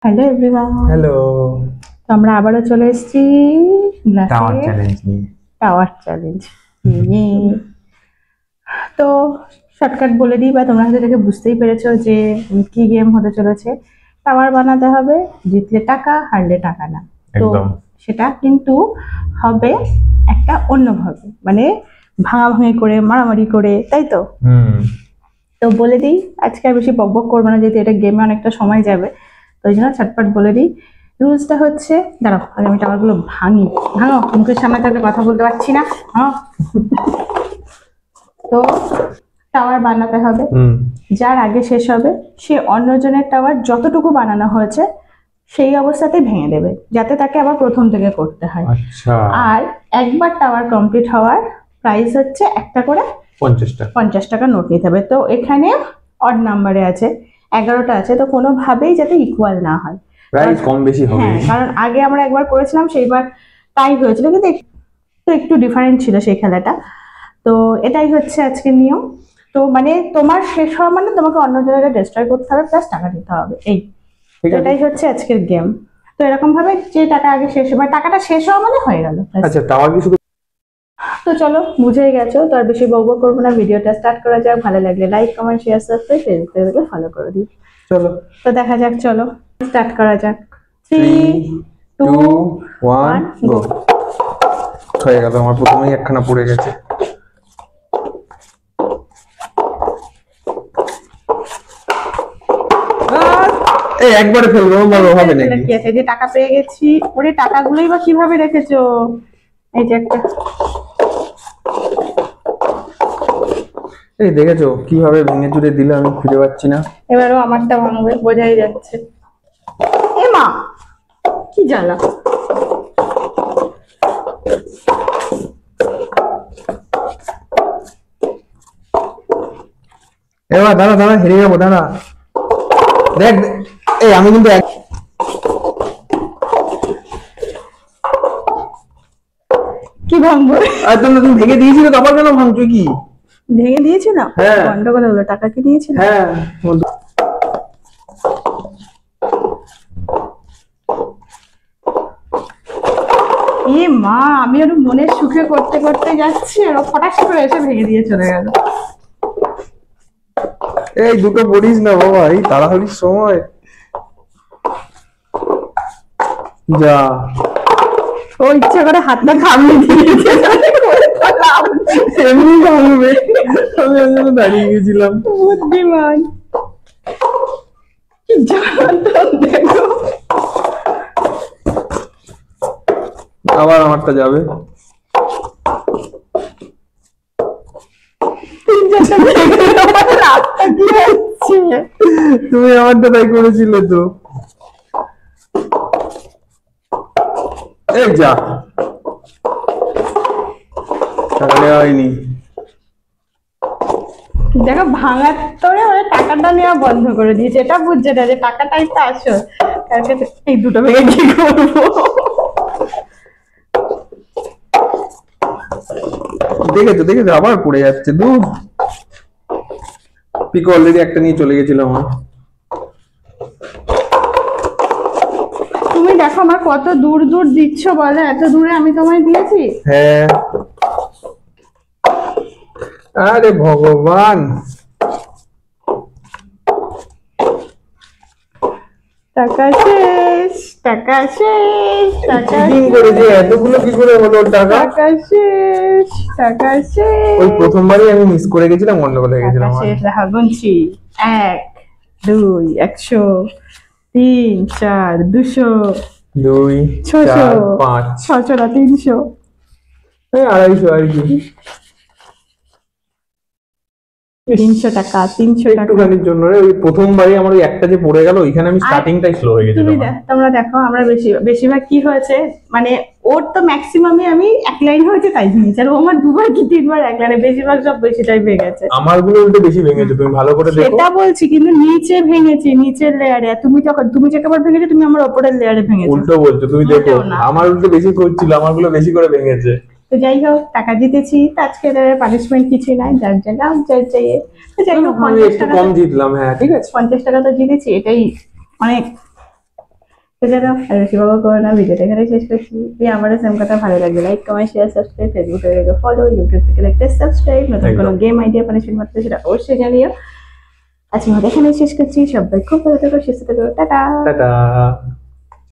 Hello everyone. Hello. তো আমরা আবারও চলে এসেছি টাওয়ার গ্লাসে চ্যালেঞ্জ নিয়ে। টাওয়ার চ্যালেঞ্জ নিয়ে। তো শর্টকাট বলে দিই, বা তোমরা হয়তো দেখে বুঝতেই পেরেছো যে কি গেম হতে চলেছে। টাওয়ার বানাতে হবে, জিতলে টাকা, হারলে টাকা না। তো একদম। সেটা কিন্তু হবে একটা অন্যভাবে, মানে ভাঙাভাঙি করে, মারামারি করে, তাই তো? তো বলে দিই, আজকে আর বেশি বকবক করবো না, যেহেতু এটা গেমে অনেকটা সময় যাবে। তো ওই জন্য ছটপট বলে দিই। রুলসটা হচ্ছে, দাঁড়াও আগে আমি টাওয়ারগুলো ভাঙি। ভাঙো, মুখের সামনে থাকলে কথা বলতে পারছি না। ভাঙো। তো টাওয়ার বানাতে হবে, যার আগে শেষ হবে সে অন্যজনের টাওয়ার যতটুকু বানানো হয়েছে সেই অবস্থাতে ভেঙে দেবে, যাতে তাকে আবার প্রথম থেকে করতে হয়। আচ্ছা। আর একবার টাওয়ার কমপ্লিট হওয়ার প্রাইস হচ্ছে একটা করে 50 টাকা নোট নিতে হবে। তো এখানে অড নাম্বারে আছে, 11টা আছে, তো কোনোভাবেই যাতে ইকুয়াল না হয়, প্রাইস কম বেশি হবে। হ্যাঁ, কারণ আগে আমরা একবার করেছিলাম, সেইবার তাই হয়েছিল, কিন্তু একটু ডিফারেন্ট ছিল সেই খেলাটা। তো এটাই হচ্ছে আজকের নিয়ম। তো মানে তোমার শেষ হওয়া মানে তোমাকে অন্য জায়গায় ডিস্ট্রয় করতে হবে, প্লাস টাকা দিতে হবে, এই এটাই হচ্ছে আজকের গেম। তো এরকম ভাবে যে টাকা আগে শেষ, মানে টাকাটা শেষ হওয়া মানে হয়ে গেল। আচ্ছা, টাওয়ার কি শুধু? তো চলো, বুঝেই গেছো, তো আর বেশি বকবক করবো না, ভিডিওটা স্টার্ট করা যাক। ভালো লাগলে like, comment, share, subscribe, Facebook থেকে ফলো করে দিই। চলো, তো দেখা যাক, চলো স্টার্ট করা যাক। 3 2 1 গো। গো। হয়ে গেল, আমার প্রথমেই একখানা পড়ে গেছে। এই একবারে ফেলবো, ভালো হবে নাকি? কি আছে, যে টাকা পেয়ে গেছি। ওরে, টাকাগুলোই বা কিভাবে রেখেছো? এই যে একটা। এই দেখেছো কিভাবে ভেঙে চুরে দিলে, আমি খুঁজে পাচ্ছি না। এবারও আমারটা ভাঙবে, বোঝাই যাচ্ছে। এ মা, কি জ্বালা। এবার দাঁড়া দাঁড়া, হেরে যাবো, দাঁড়া। দেখ, এই আমি কিন্তু কি ভাঙবো? আর তুমি ভেঙে দিয়েছিলে, তো আবার কেন ভাঙছো? কি ভেঙে দিয়েছি না? হ্যাঁ। গন্ডগোল হলো, টাকা কি নিয়েছিল? হ্যাঁ। এ মা, আমি ওর মনের সুখে করতে করতে যাচ্ছি, আর ও ফটাস করে এসে ভেঙে দিয়ে চলে গেল। এই দুটো পড়িস না বাবা, এই তাড়াহুড়ির সময়। যা, ও ইচ্ছা করে হাতটা থামিয়ে দিয়েছে, এমনি ভাঙবে। আমি ওই জন্য দাঁড়িয়ে গেছিলাম। বুদ্ধিমান। কি জ্বালা দেখো। আবার আমারটা যাবে। তুমি আমারটা তাই করেছিলে তো। এই যা, টাকা নেওয়া হয়নি। দেখো, ভাঙার তোরে ওরা টাকাটা নেওয়া বন্ধ করে দিয়েছে, এটা বুঝছে না যে টাকাটাই তো আসল। এই দুটো ভেঙে কি করবো? দেখেছো দেখেছো, আবার পড়ে যাচ্ছে। দূর, পিকো অলরেডি একটা নিয়ে চলে গেছিল আমার। তুমি দেখো আমার কত দূর দূর দিচ্ছ, বলে এত দূরে আমি তোমায় দিয়েছি। হ্যাঁ, আরে ভগবান। টাকা শেষ, টাকা শেষ, টাকা চিটিং করেছে, এতগুলো কি করে হলো টাকা? টাকা শেষ, টাকা শেষ। ওই প্রথমবারই আমি মিস করে গেছিলাম, গন্ডগোল হয়ে গেছিলাম। টাকা শেষ, দেখা গুনছি। 1 2 100 3 4 200 2 4 5 600 না 300। 250 আর কি। 300 টাকা, 300 টাকা। একটুখানির জন্য রে, ওই প্রথমবারই আমার ওই একটা যে পড়ে গেল, ওইখানে আমি স্টার্টিংটাই স্লো হয়ে গেছিল। তোমরা দেখো, আমরা বেশিরভাগ কি হয়েছে, মানে ওর তো ম্যাক্সিমামই আমি এক লাইন হয়েছে তাই ভেঙেছি, আর ও আমার দুবার কি তিনবার এক লাইনে, বেশিরভাগ সব বেশিটাই ভেঙেছে। আমার গুলো উল্টে বেশি ভেঙেছে, তুমি ভালো করে দেখো। সেটা বলছি, কিন্তু নিচে ভেঙেছি, নিচের লেয়ারে। তুমি যে কবার ভেঙেছে, তুমি আমার উপরের লেয়ারে ভেঙেছে। উল্টো বলছো তুমি, দেখো আমার উল্টে বেশি করছিল, আমার গুলো বেশি করে ভেঙেছে। তো যাই হোক, টাকা জিতেছি, আজকে পানিশমেন্ট কিছুই নাই, যার জায়গা যার চাইয়ে। যাই হোক, আমি একটু কম জিতলাম। হ্যাঁ ঠিক আছে, 50 টাকা তো জিতেছি, এটাই অনেক। সেটা আর বেশি বড় করো না, ভিডিওটা এখানে শেষ করছি। আমারও সেম কথা, ভালো লাগবে like comment share subscribe, Facebook থেকে ফলো, ইউটিউব থেকে লাইক সাবস্ক্রাইব, নতুন কোনো গেম আইডিয়া পানিশমেন্ট মাত্র সেটা অবশ্যই জানিও। আজকে আমাদের এখানে শেষ করছি, সবাই খুব ভালো থেকো, সুস্থ থেকো, টাটা। টাটা।